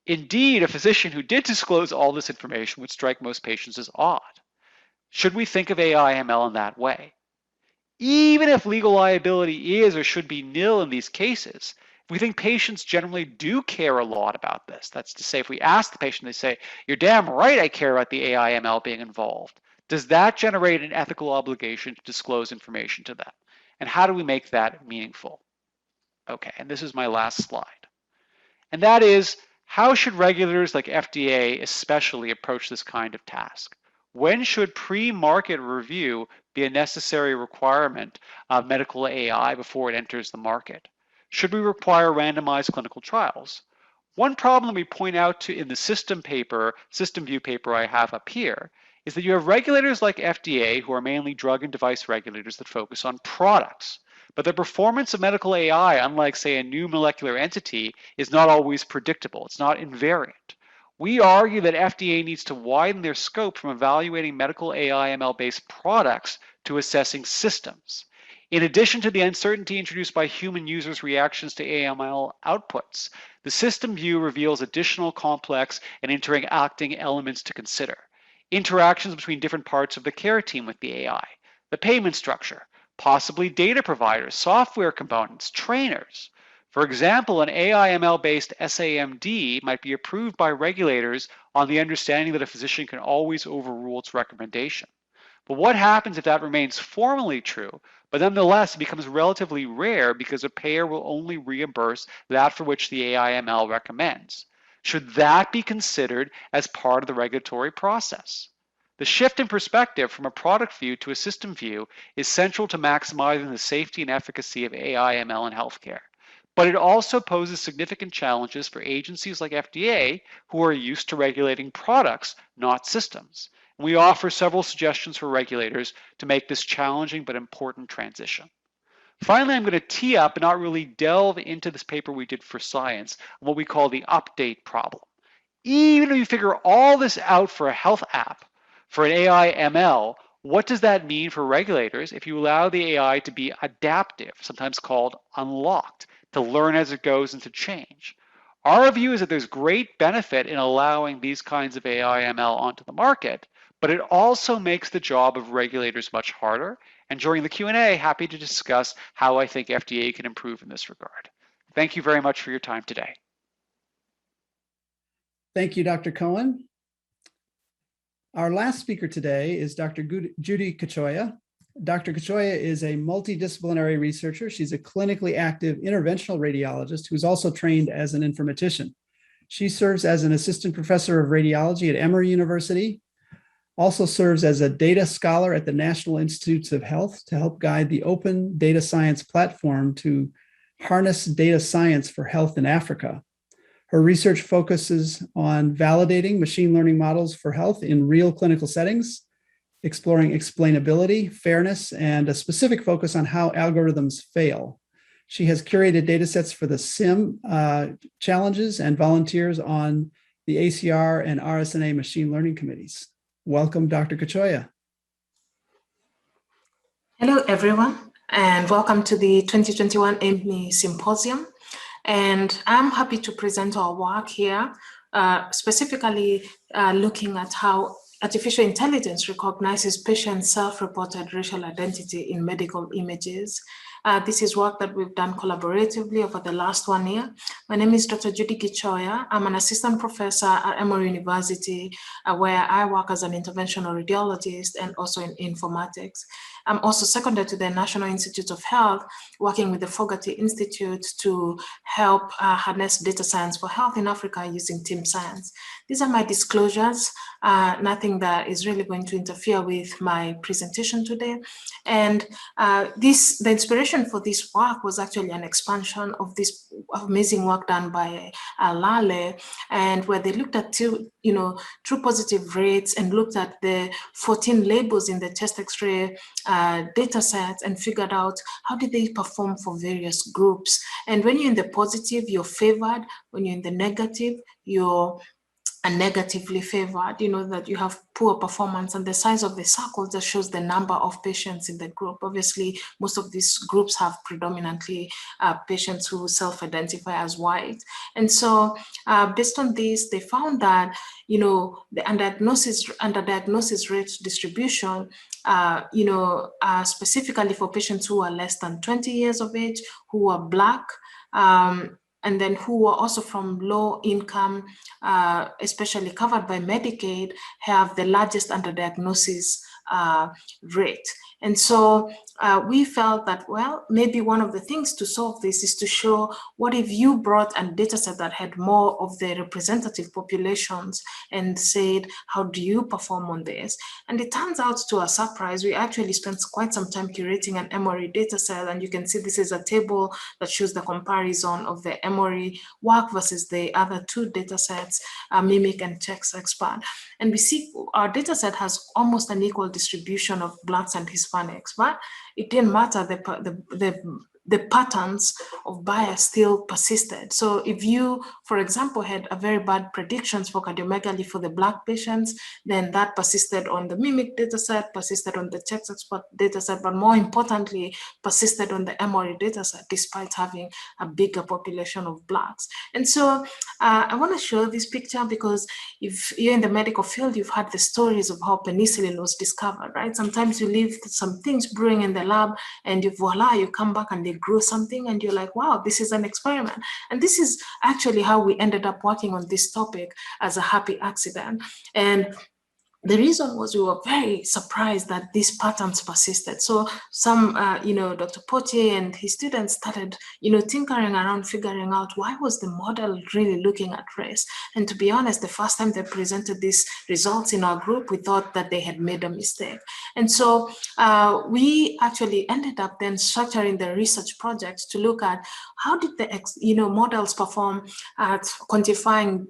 Indeed, a physician who did disclose all this information would strike most patients as odd. Should we think of AI/ML in that way? Even if legal liability is or should be nil in these cases, we think patients generally do care a lot about this. That's to say, if we ask the patient, they say, "You're damn right I care about the AI/ML being involved." Does that generate an ethical obligation to disclose information to them? And how do we make that meaningful? Okay, and this is my last slide. And that is, how should regulators like FDA especially approach this kind of task? When should pre-market review be a necessary requirement of medical AI before it enters the market? Should we require randomized clinical trials? One problem that we point out in the system view paper I have up here, is that you have regulators like FDA, who are mainly drug and device regulators that focus on products. But the performance of medical AI, unlike, say, a new molecular entity, is not always predictable. It's not invariant. We argue that FDA needs to widen their scope from evaluating medical AI/ML-based products to assessing systems. In addition to the uncertainty introduced by human users' reactions to AI/ML outputs, the system view reveals additional complex and interacting elements to consider. Interactions between different parts of the care team with the AI, the payment structure, possibly data providers, software components, trainers. For example, an AI/ML-based SAMD might be approved by regulators on the understanding that a physician can always overrule its recommendation. But what happens if that remains formally true, but nonetheless it becomes relatively rare because a payer will only reimburse that for which the AI/ML recommends? Should that be considered as part of the regulatory process? The shift in perspective from a product view to a system view is central to maximizing the safety and efficacy of AI/ML in healthcare. But it also poses significant challenges for agencies like FDA, who are used to regulating products, not systems. And we offer several suggestions for regulators to make this challenging but important transition. Finally, I'm going to tee up and not really delve into this paper we did for Science, what we call the update problem. Even if you figure all this out for a health app, for an AI/ML, what does that mean for regulators if you allow the AI to be adaptive, sometimes called unlocked, to learn as it goes and to change? Our view is that there's great benefit in allowing these kinds of AI/ML onto the market, but it also makes the job of regulators much harder. And during the Q&A, happy to discuss how I think FDA can improve in this regard. Thank you very much for your time today. Thank you, Dr. Cohen. Our last speaker today is Dr. Judy Kachoya. Dr. Kachoya is a multidisciplinary researcher. She's a clinically active interventional radiologist who is also trained as an informatician. She serves as an assistant professor of radiology at Emory University, also serves as a data scholar at the National Institutes of Health to help guide the open data science platform to harness data science for health in Africa. Her research focuses on validating machine learning models for health in real clinical settings, exploring explainability, fairness, and a specific focus on how algorithms fail. She has curated data sets for the SIM challenges and volunteers on the ACR and RSNA machine learning committees. Welcome, Dr. Kachoya. Hello, everyone, and welcome to the 2021 AIMI Symposium. And I'm happy to present our work here, specifically looking at how artificial intelligence recognizes patient self-reported racial identity in medical images. This is work that we've done collaboratively over the last 1 year. My name is Dr. Judy Kachoya. I'm an assistant professor at Emory University, where I work as an interventional radiologist and also in informatics. I'm also seconded to the National Institute of Health, working with the Fogarty Institute to help harness data science for health in Africa using team science. These are my disclosures, nothing that is really going to interfere with my presentation today. And the inspiration for this work was actually an expansion of this amazing work done by Lale, and where they looked at true positive rates and looked at the 14 labels in the chest X-ray data sets and figured out how did they perform for various groups. And when you're in the positive, you're favored. When you're in the negative, you're negatively favored, that you have poor performance, and the size of the circle just shows the number of patients in the group. Obviously, most of these groups have predominantly patients who self-identify as white. And so based on this, they found that, the underdiagnosis rate distribution, specifically for patients who are less than 20 years of age, who are Black, and then who are also from low income, especially covered by Medicaid, have the largest underdiagnosis rate. And so we felt that, well, maybe one of the things to solve this is to show what if you brought a data set that had more of the representative populations and said, how do you perform on this? And it turns out, to our surprise, we actually spent quite some time curating an Emory data set. And you can see this is a table that shows the comparison of the Emory work versus the other two data sets, Mimic and Checks Expert. And we see our data set has almost an equal distribution of Blacks and Hispanics, but it didn't matter, the patterns of bias still persisted. So if you, for example, had a very bad predictions for cardiomegaly for the Black patients, then that persisted on the Mimic dataset, persisted on the Checks Expert dataset, but more importantly, persisted on the Emory dataset, despite having a bigger population of Blacks. And so I want to show this picture because if you're in the medical field, you've heard the stories of how penicillin was discovered, right? Sometimes you leave some things brewing in the lab and voila, you come back and they grew something and you're like, wow, this is an experiment. And this is actually how we ended up working on this topic as a happy accident. And the reason was we were very surprised that these patterns persisted. So some, Dr. Potier and his students started, tinkering around, figuring out why was the model really looking at race. And to be honest, the first time they presented these results in our group, we thought that they had made a mistake. And so we actually ended up then structuring the research project to look at how did the models perform at quantifying,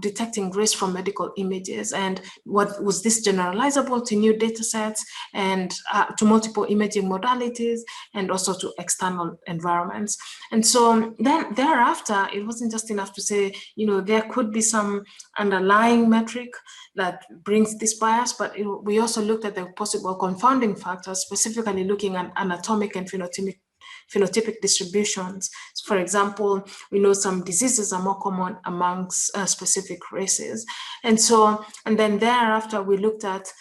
detecting race from medical images. And what was this generalizable to new data sets and to multiple imaging modalities and also to external environments. And so then thereafter, it wasn't just enough to say, there could be some underlying metric that brings this bias, but we also looked at the possible confounding factors, specifically looking at anatomic and phenotypic distributions. So for example, we know some diseases are more common amongst specific races. And then thereafter, we looked at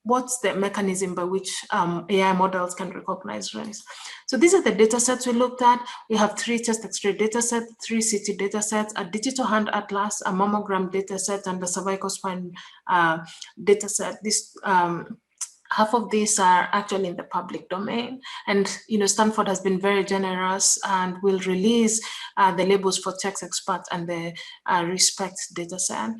what's the mechanism by which AI models can recognize race. So these are the data sets we looked at. We have 3 chest X-ray data sets, 3 CT data sets, a digital hand atlas, a mammogram data set, and a cervical spine data set. This half of these are actually in the public domain. And Stanford has been very generous and will release the labels for Checks Expert and the Respect dataset.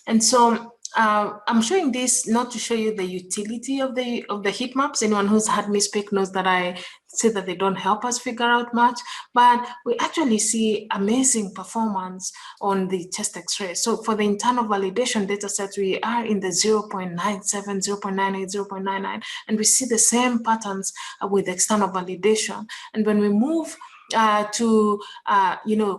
And so I'm showing this not to show you the utility of the heat maps. Anyone who's had me speak knows that I say that they don't help us figure out much, but we actually see amazing performance on the chest X-ray. So for the internal validation data sets, we are in the 0.97, 0.98, 0.99, and we see the same patterns with external validation. And when we move to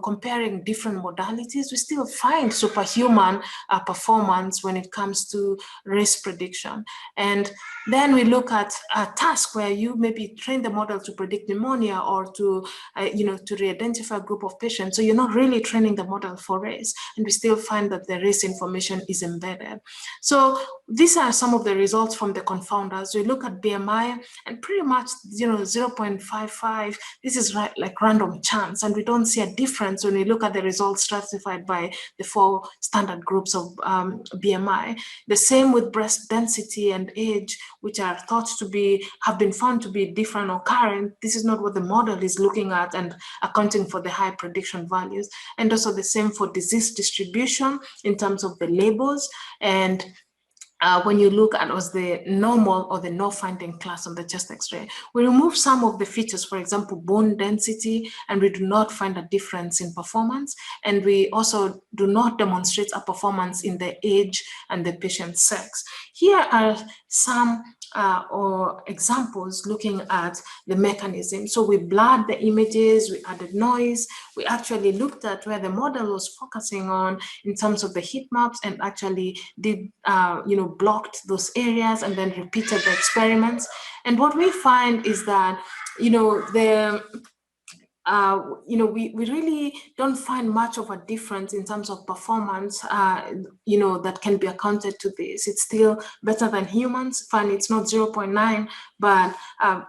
comparing different modalities, we still find superhuman performance when it comes to risk prediction. And then we look at a task where you maybe train the model to predict pneumonia or to re-identify a group of patients. So you're not really training the model for race, and we still find that the race information is embedded. So these are some of the results from the confounders. We look at BMI, and pretty much 0.55. This is like random chance, and we don't see a difference when we look at the results stratified by the 4 standard groups of BMI. The same with breast density and age, which are thought to have been found to be different or current. This is not what the model is looking at and accounting for the high prediction values. And also the same for disease distribution in terms of the labels. And when you look at the normal or the no finding class on the chest x-ray, we remove some of the features, for example, bone density, and we do not find a difference in performance. And we also do not demonstrate a performance in the age and the patient's sex. Here are some or examples looking at the mechanism. So we blurred the images, we added noise, we actually looked at where the model was focusing on in terms of the heat maps, and actually did, blocked those areas and then repeated the experiments. And what we find is that, we really don't find much of a difference in terms of performance, that can be accounted to this. It's still better than humans. Fine, it's not 0.9, but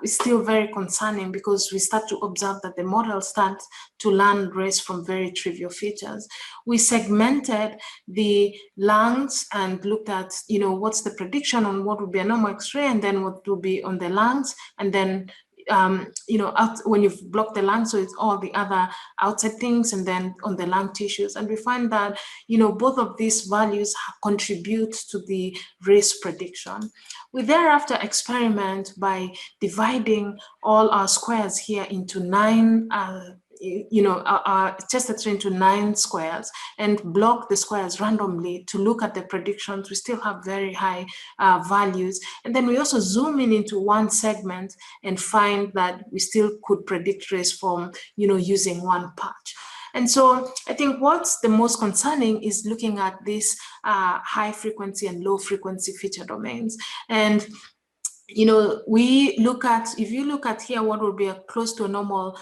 it's still very concerning because we start to observe that the model starts to learn race from very trivial features. We segmented the lungs and looked at, what's the prediction on what would be a normal X-ray, and then what would be on the lungs, and then when you've blocked the lung, so it's all the other outside things, and then on the lung tissues. And we find that, both of these values contribute to the race prediction. We thereafter experiment by dividing all our squares here into 9, our chest X-ray into 9 squares, and block the squares randomly to look at the predictions. We still have very high values. And then we also zoom into one segment and find that we still could predict race from, using one patch. And so I think what's the most concerning is looking at this high frequency and low frequency feature domains. And we look at, if you look at here, what would be close to a normal,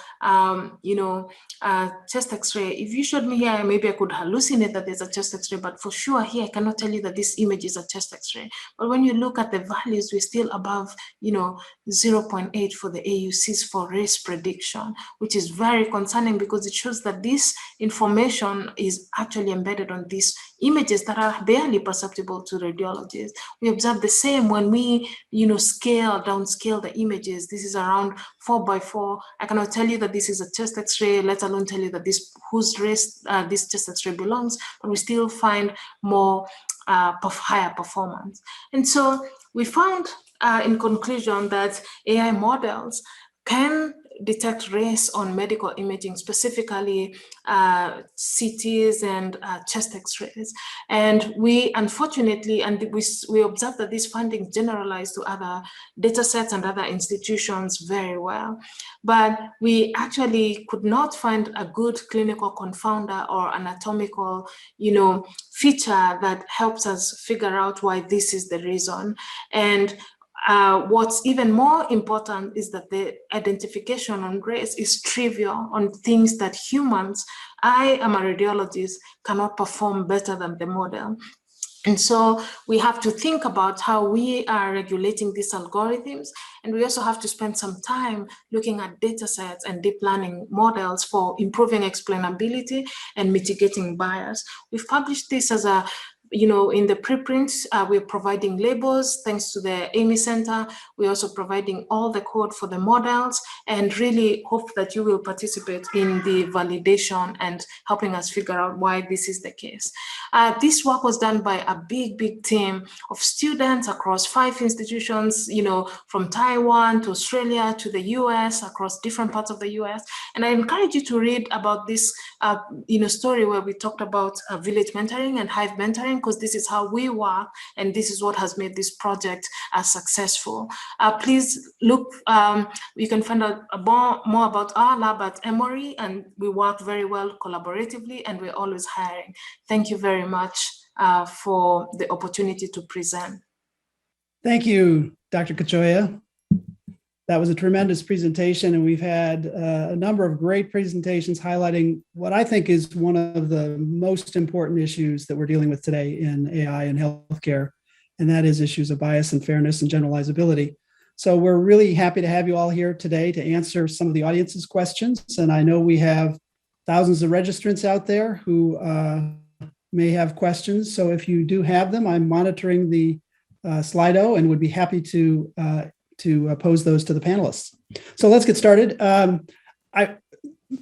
chest X-ray. If you showed me here, maybe I could hallucinate that there's a chest X-ray, but for sure here, I cannot tell you that this image is a chest X-ray. But when you look at the values, we're still above, 0.8 for the AUCs for race prediction, which is very concerning because it shows that this information is actually embedded on these images that are barely perceptible to radiologists. We observe the same when we, downscale the images. This is around 4x4. I cannot tell you that this is a chest X-ray, let alone tell you that whose race this chest X-ray belongs, but we still find more higher performance. And so we found in conclusion that AI models can detect race on medical imaging, specifically CTs and chest X-rays. And we unfortunately, we observed that these findings generalized to other data sets and other institutions very well. But we actually could not find a good clinical confounder or anatomical, feature that helps us figure out why this is the reason. And what's even more important is that the identification on race is trivial on things that humans, I am a radiologist, cannot perform better than the model. And so we have to think about how we are regulating these algorithms, and we also have to spend some time looking at data sets and deep learning models for improving explainability and mitigating bias. We've published this as a in the preprints, we're providing labels thanks to the AIMI Center. We're also providing all the code for the models, and really hope that you will participate in the validation and helping us figure out why this is the case. This work was done by a big team of students across 5 institutions, from Taiwan to Australia to the US, across different parts of the US. And I encourage you to read about this story where we talked about village mentoring and hive mentoring, because this is how we work, and this is what has made this project successful. Please look, you can find out more about our lab at Emory, and we work very well collaboratively, and we're always hiring. Thank you very much for the opportunity to present. Thank you, Dr. Kachoya. That was a tremendous presentation, and we've had a number of great presentations highlighting what I think is one of the most important issues that we're dealing with today in AI and healthcare, and that is issues of bias and fairness and generalizability. So we're really happy to have you all here today to answer some of the audience's questions, and I know we have thousands of registrants out there who may have questions. So if you do have them, I'm monitoring the Slido and would be happy to pose those to the panelists. So let's get started. A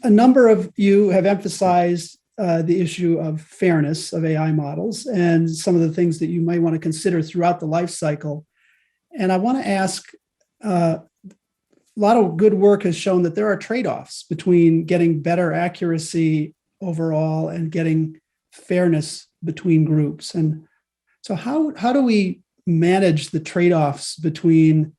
number of you have emphasized the issue of fairness of AI models and some of the things that you might want to consider throughout the life cycle. And I want to ask, a lot of good work has shown that there are trade-offs between getting better accuracy overall and getting fairness between groups. And so how do we manage the trade-offs between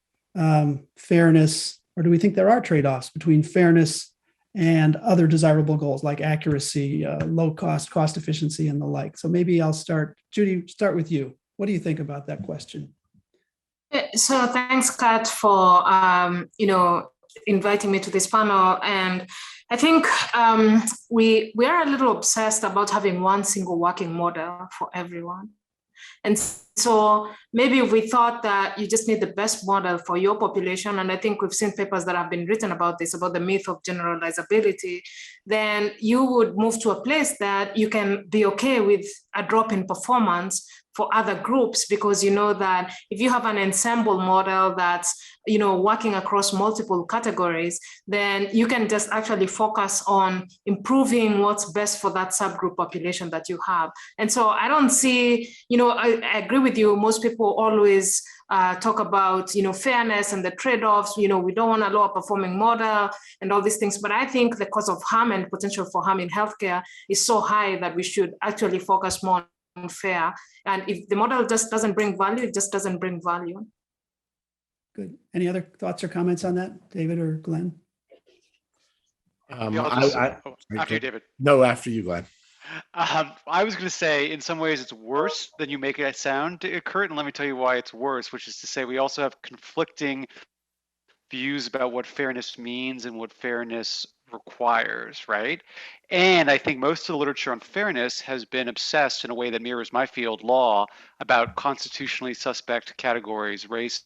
fairness, or do we think there are trade-offs between fairness and other desirable goals like accuracy, low cost, cost efficiency, and the like? So maybe I'll start, Judy, start with you. What do you think about that question? So thanks, Kat, for inviting me to this panel. And I think we are a little obsessed about having one single working model for everyone. And so maybe we thought that you just need the best model for your population, and I think we've seen papers that have been written about this, about the myth of generalizability, then you would move to a place that you can be okay with a drop in performance for other groups, because you know that if you have an ensemble model that's working across multiple categories, then you can just actually focus on improving what's best for that subgroup population that you have. And so I don't see, I agree with you, most people always talk about fairness and the trade-offs, we don't want a lower performing model and all these things, but I think the cause of harm and potential for harm in healthcare is so high that we should actually focus more on fair. And if the model just doesn't bring value, it just doesn't bring value. Good. Any other thoughts or comments on that, David or Glenn? After you, David. No, after you, Glenn. I was going to say, in some ways, it's worse than you make it sound, Kurt, and let me tell you why it's worse, which is to say we also have conflicting views about what fairness means and what fairness requires, right? And I think most of the literature on fairness has been obsessed in a way that mirrors my field, law, about constitutionally suspect categories, race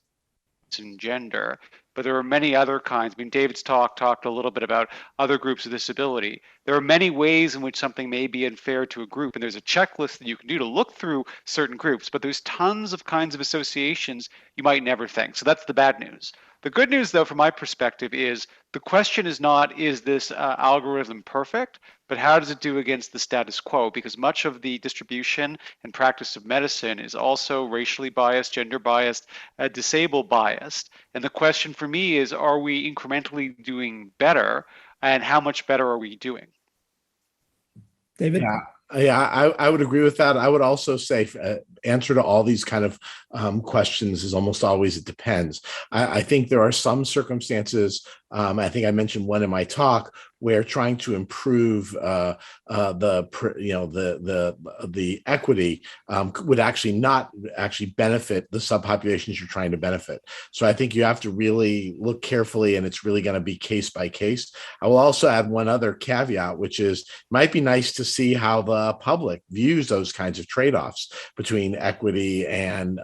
and gender. But there are many other kinds. I mean, David's talked a little bit about other groups of disability. There are many ways in which something may be unfair to a group, and there's a checklist that you can do to look through certain groups, but there's tons of kinds of associations you might never think. So that's the bad news. The good news, though, from my perspective, is the question is not, is this algorithm perfect, but how does it do against the status quo? Because much of the distribution and practice of medicine is also racially biased, gender biased, disabled biased. And the question for me is, are we incrementally doing better, and how much better are we doing? David? Yeah, I would agree with that. I would also say answer to all these kind of questions is almost always it depends. I think there are some circumstances, I think I mentioned one in my talk, where trying to improve the equity would actually not benefit the subpopulations you're trying to benefit. So I think you have to really look carefully, and it's really going to be case by case. I will also add one other caveat, which is it might be nice to see how the public views those kinds of trade-offs between equity and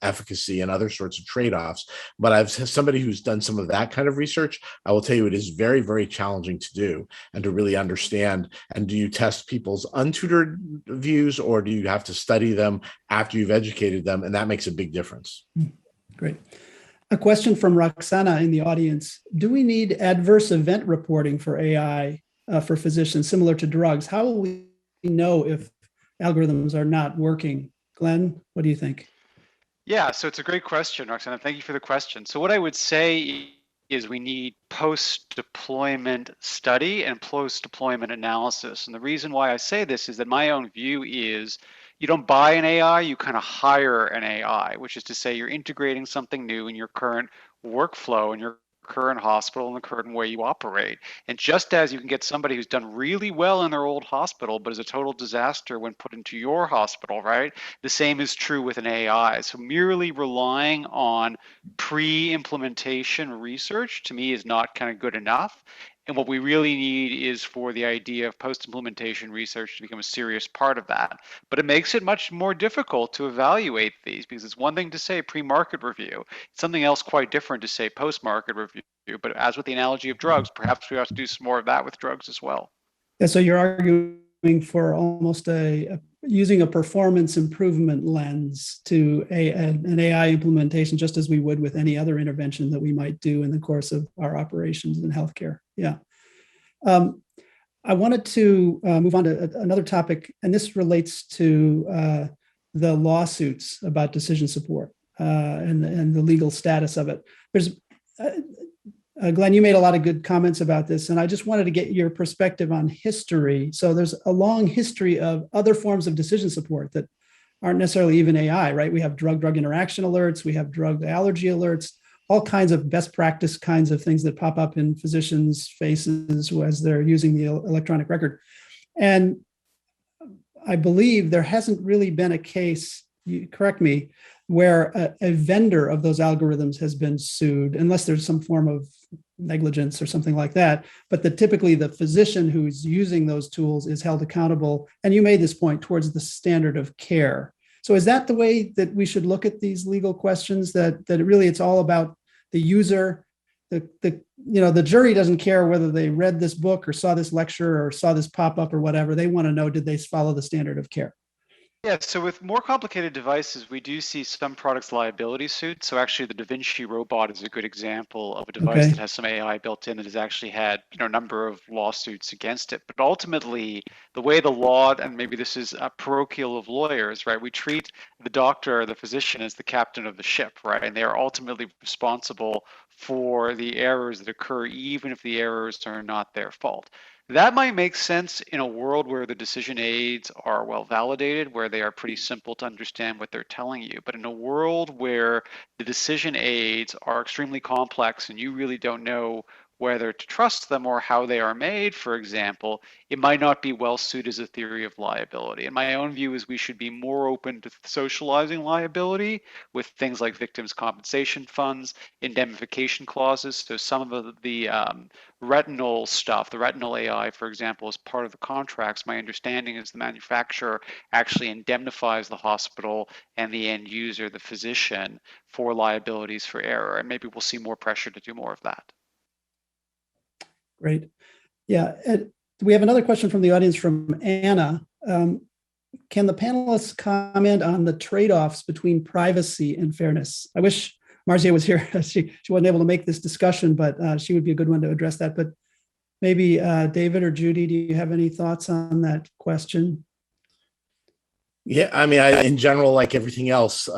efficacy and other sorts of trade-offs. But as somebody who's done some of that kind of research, I will tell you it is very, very challenging to do and to really understand. And do you test people's untutored views, or do you have to study them after you've educated them? And that makes a big difference. Great. A question from Roxana in the audience. Do we need adverse event reporting for AI for physicians, similar to drugs? How will we know if algorithms are not working? Glenn, what do you think? Yeah, so it's a great question, Roxana. Thank you for the question. So what I would say is we need post-deployment study and post-deployment analysis. And the reason why I say this is that my own view is you don't buy an AI, you kind of hire an AI, which is to say you're integrating something new in your current workflow and your current hospital and the current way you operate. And just as you can get somebody who's done really well in their old hospital, but is a total disaster when put into your hospital, right? The same is true with an AI. So merely relying on pre-implementation research to me is not kind of good enough. And what we really need is for the idea of post-implementation research to become a serious part of that. But it makes it much more difficult to evaluate these, because it's one thing to say pre-market review. It's something else quite different to say post-market review. But as with the analogy of drugs, perhaps we have to do some more of that with drugs as well. Yeah, so you're arguing for almost using a performance improvement lens to an AI implementation, just as we would with any other intervention that we might do in the course of our operations in healthcare. Yeah. I wanted to move on to another topic, and this relates to the lawsuits about decision support and the legal status of it. There's Glenn, you made a lot of good comments about this, and I just wanted to get your perspective on history. So there's a long history of other forms of decision support that aren't necessarily even AI, right? We have drug-drug interaction alerts, we have drug allergy alerts, all kinds of best practice kinds of things that pop up in physicians' faces as they're using the electronic record. And I believe there hasn't really been a case, you correct me, where a vendor of those algorithms has been sued, unless there's some form of negligence or something like that. But typically the physician who's using those tools is held accountable. And you made this point towards the standard of care. So is that the way that we should look at these legal questions, that really it's all about the user? The jury doesn't care whether they read this book or saw this lecture or saw this pop up or whatever. They want to know, did they follow the standard of care? Yeah, so with more complicated devices, we do see some products liability suits. So actually the Da Vinci robot is a good example of a device that has some AI built in that has actually had a number of lawsuits against it. But ultimately, the way the law, and maybe this is a parochial of lawyers, right? We treat the doctor or the physician as the captain of the ship, right? And they are ultimately responsible for the errors that occur, even if the errors are not their fault. That might make sense in a world where the decision aids are well validated, where they are pretty simple to understand what they're telling you. But in a world where the decision aids are extremely complex and you really don't know whether to trust them or how they are made, for example, it might not be well suited as a theory of liability. And my own view is we should be more open to socializing liability with things like victims' compensation funds, indemnification clauses. So some of the retinal stuff, the retinal AI, for example, is part of the contracts. My understanding is the manufacturer actually indemnifies the hospital and the end user, the physician, for liabilities for error. And maybe we'll see more pressure to do more of that. Great. Yeah. We have another question from the audience from Anna. Can the panelists comment on the trade-offs between privacy and fairness? I wish Marzyeh was here. She wasn't able to make this discussion, but she would be a good one to address that. But maybe David or Judy, do you have any thoughts on that question? Yeah, I mean, in general, like everything else,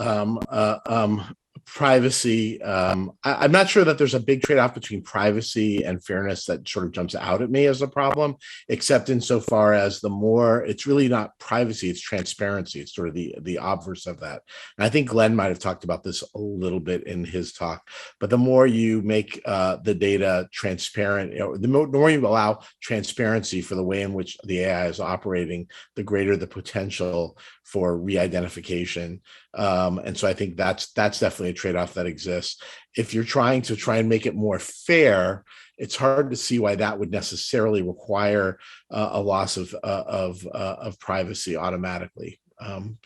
privacy, I'm not sure that there's a big trade-off between privacy and fairness that sort of jumps out at me as a problem, except insofar as the more, it's really not privacy, it's transparency. It's sort of the obverse of that. And I think Glenn might have talked about this a little bit in his talk, but the more you make the data transparent, the more you allow transparency for the way in which the AI is operating, the greater the potential for re-identification. And so I think that's definitely a trade-off that exists. If you're trying and make it more fair, it's hard to see why that would necessarily require a loss of privacy automatically.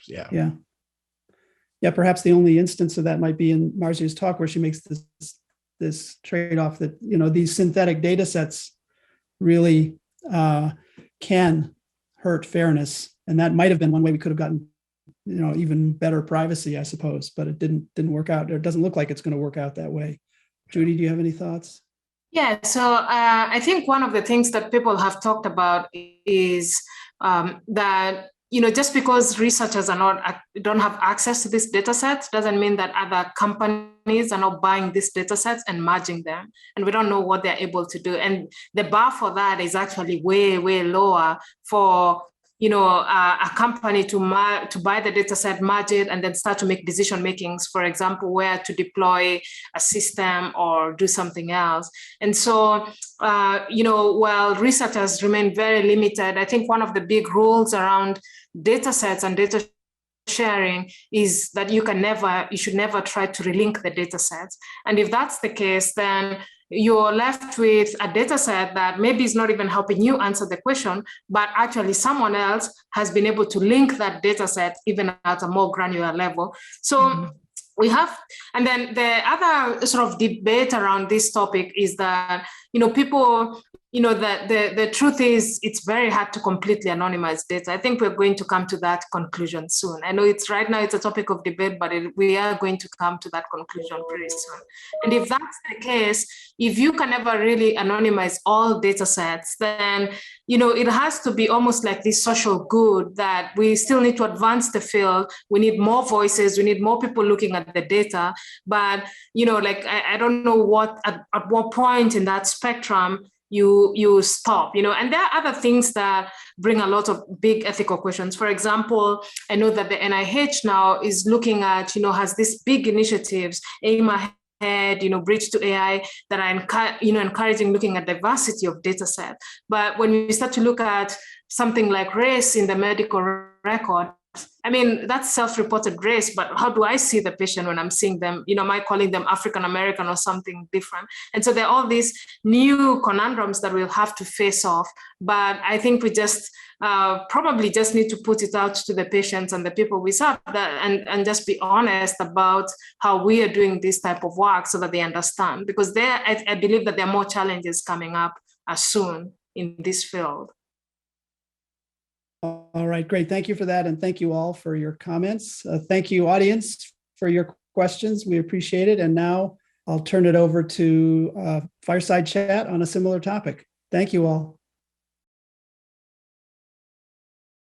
Yeah. Perhaps the only instance of that might be in Marzyeh's talk, where she makes this trade-off that these synthetic data sets really can hurt fairness. And that might have been one way we could have gotten, even better privacy, I suppose, but it didn't work out. It doesn't look like it's going to work out that way. Judy, do you have any thoughts? Yeah, so I think one of the things that people have talked about is that just because researchers don't have access to these data sets doesn't mean that other companies are not buying these data sets and merging them. And we don't know what they're able to do. And the bar for that is actually way, way lower for a company to buy the data set, merge it, and then start to make decision makings, for example, where to deploy a system or do something else. And so, while researchers remain very limited, I think one of the big rules around data sets and data sharing is that you should never try to relink the data sets. And if that's the case, then you're left with a data set that maybe is not even helping you answer the question, but actually someone else has been able to link that data set even at a more granular level. So we have, and then the other sort of debate around this topic is that, people, that the truth is it's very hard to completely anonymize data. I think we're going to come to that conclusion soon. I know right now it's a topic of debate, but we are going to come to that conclusion pretty soon. And if that's the case, if you can never really anonymize all data sets, then, it has to be almost like this social good that we still need to advance the field. We need more voices. We need more people looking at the data. But, I don't know at what point in that spectrum you stop, and there are other things that bring a lot of big ethical questions. For example, I know that the NIH now is looking at, has these big initiatives, AIMI Bridge to AI, that are encouraging looking at diversity of data set. But when you start to look at something like race in the medical record, I mean, that's self-reported race, but how do I see the patient when I'm seeing them? Am I calling them African-American or something different? And so there are all these new conundrums that we'll have to face off. But I think we just probably just need to put it out to the patients and the people we serve and just be honest about how we are doing this type of work so that they understand. Because I believe that there are more challenges coming up soon in this field. All right, great. Thank you for that. And thank you all for your comments. Thank you, audience, for your questions. We appreciate it. And now I'll turn it over to fireside chat on a similar topic. Thank you all.